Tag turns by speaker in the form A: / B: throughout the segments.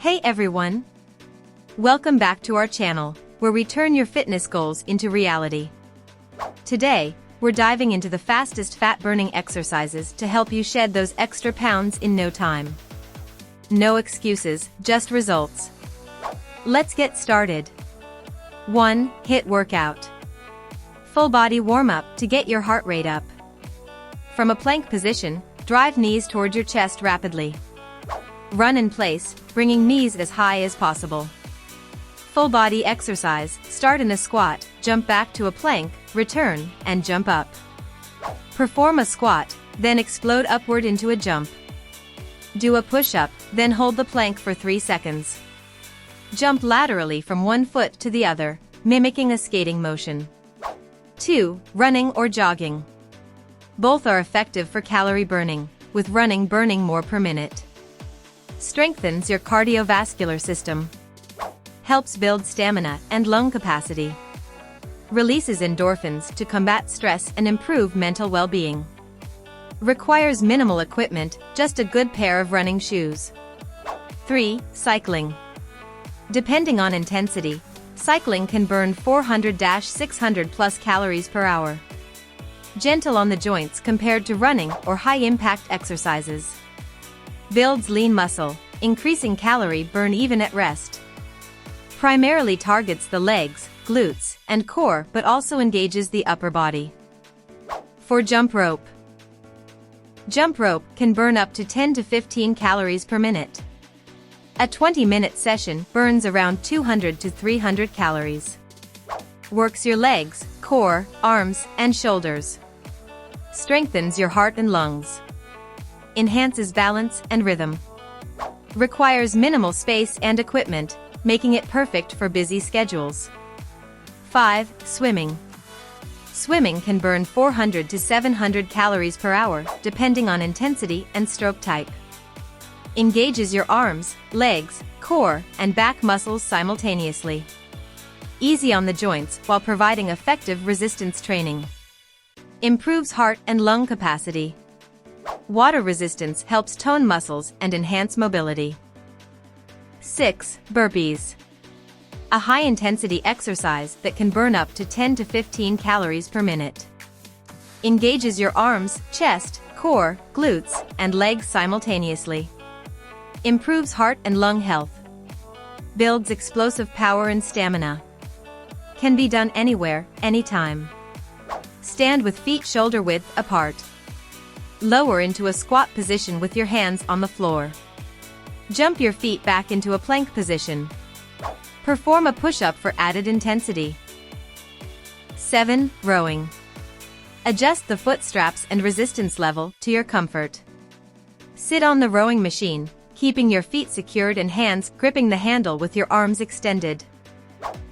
A: Hey everyone! Welcome back to our channel, where we turn your fitness goals into reality. Today, we're diving into the fastest fat-burning exercises to help you shed those extra pounds in no time. No excuses, just results. Let's get started. 1. HIIT workout. Full body warm-up to get your heart rate up. From a plank position, drive knees toward your chest rapidly. Run in place, bringing knees as high as possible. Full body exercise, start in a squat, jump back to a plank, return, and jump up. Perform a squat, then explode upward into a jump. Do a push-up, then hold the plank for 3 seconds. Jump laterally from one foot to the other, mimicking a skating motion. 2. Running or jogging. Both are effective for calorie burning, with running burning more per minute. Strengthens your cardiovascular system. Helps build stamina and lung capacity. Releases endorphins to combat stress and improve mental well-being. Requires minimal equipment, just a good pair of running shoes. 3. Cycling. Depending on intensity, cycling can burn 400-600 plus calories per hour. Gentle on the joints compared to running or high-impact exercises. Builds lean muscle, increasing calorie burn even at rest. Primarily targets the legs, glutes, and core but also engages the upper body. 4. Jump rope. Jump rope can burn up to 10 to 15 calories per minute. A 20-minute session burns around 200 to 300 calories. Works your legs, core, arms, and shoulders. Strengthens your heart and lungs. Enhances balance and rhythm. Requires minimal space and equipment, making it perfect for busy schedules. 5. Swimming. Swimming can burn 400 to 700 calories per hour, depending on intensity and stroke type. Engages your arms, legs, core, and back muscles simultaneously. Easy on the joints while providing effective resistance training. Improves heart and lung capacity. Water resistance helps tone muscles and enhance mobility. 6. Burpees. A high-intensity exercise that can burn up to 10 to 15 calories per minute. Engages your arms, chest, core, glutes, and legs simultaneously. Improves heart and lung health. Builds explosive power and stamina. Can be done anywhere, anytime. Stand with feet shoulder width apart. Lower into a squat position with your hands on the floor. Jump your feet back into a plank position. Perform a push-up for added intensity. 7. Rowing. Adjust the foot straps and resistance level to your comfort. Sit on the rowing machine, keeping your feet secured and hands gripping the handle with your arms extended.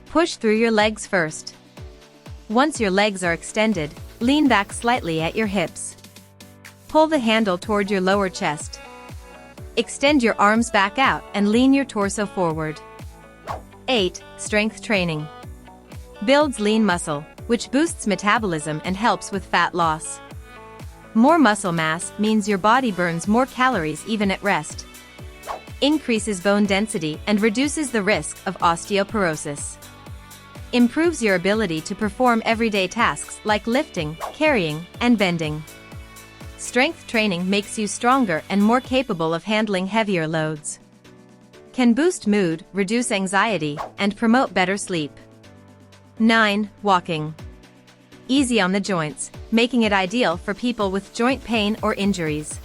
A: Push through your legs first. Once your legs are extended, lean back slightly at your hips. Pull the handle toward your lower chest. Extend your arms back out and lean your torso forward. 8. Strength training. Builds lean muscle, which boosts metabolism and helps with fat loss. More muscle mass means your body burns more calories even at rest. Increases bone density and reduces the risk of osteoporosis. Improves your ability to perform everyday tasks like lifting, carrying, and bending. Strength training makes you stronger and more capable of handling heavier loads. Can boost mood, reduce anxiety, and promote better sleep. 9. Walking. Easy on the joints, making it ideal for people with joint pain or injuries.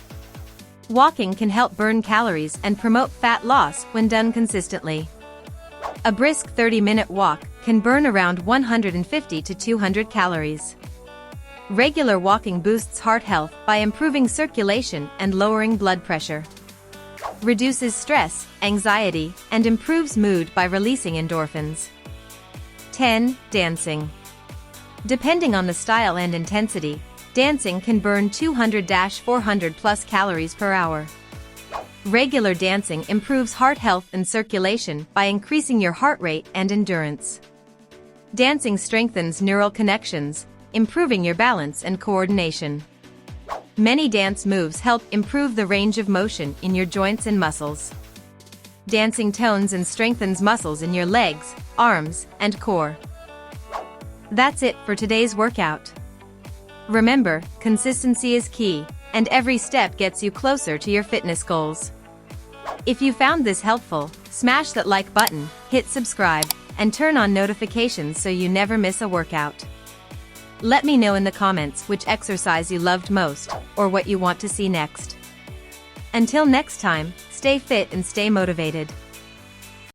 A: Walking can help burn calories and promote fat loss when done consistently. A brisk 30-minute walk can burn around 150 to 200 calories. Regular walking boosts heart health by improving circulation and lowering blood pressure. Reduces stress, anxiety, and improves mood by releasing endorphins. 10. Dancing. Depending on the style and intensity, dancing can burn 200-400 plus calories per hour. Regular dancing improves heart health and circulation by increasing your heart rate and endurance. Dancing strengthens neural connections, improving your balance and coordination. Many dance moves help improve the range of motion in your joints and muscles. dancing tones and strengthens muscles in your legs, arms, and core. That's it for today's workout. Remember, consistency is key, and every step gets you closer to your fitness goals. If you found this helpful, smash that like button, hit subscribe, and turn on notifications so you never miss a workout. Let me know in the comments which exercise you loved most, or what you want to see next. Until next time, stay fit and stay motivated.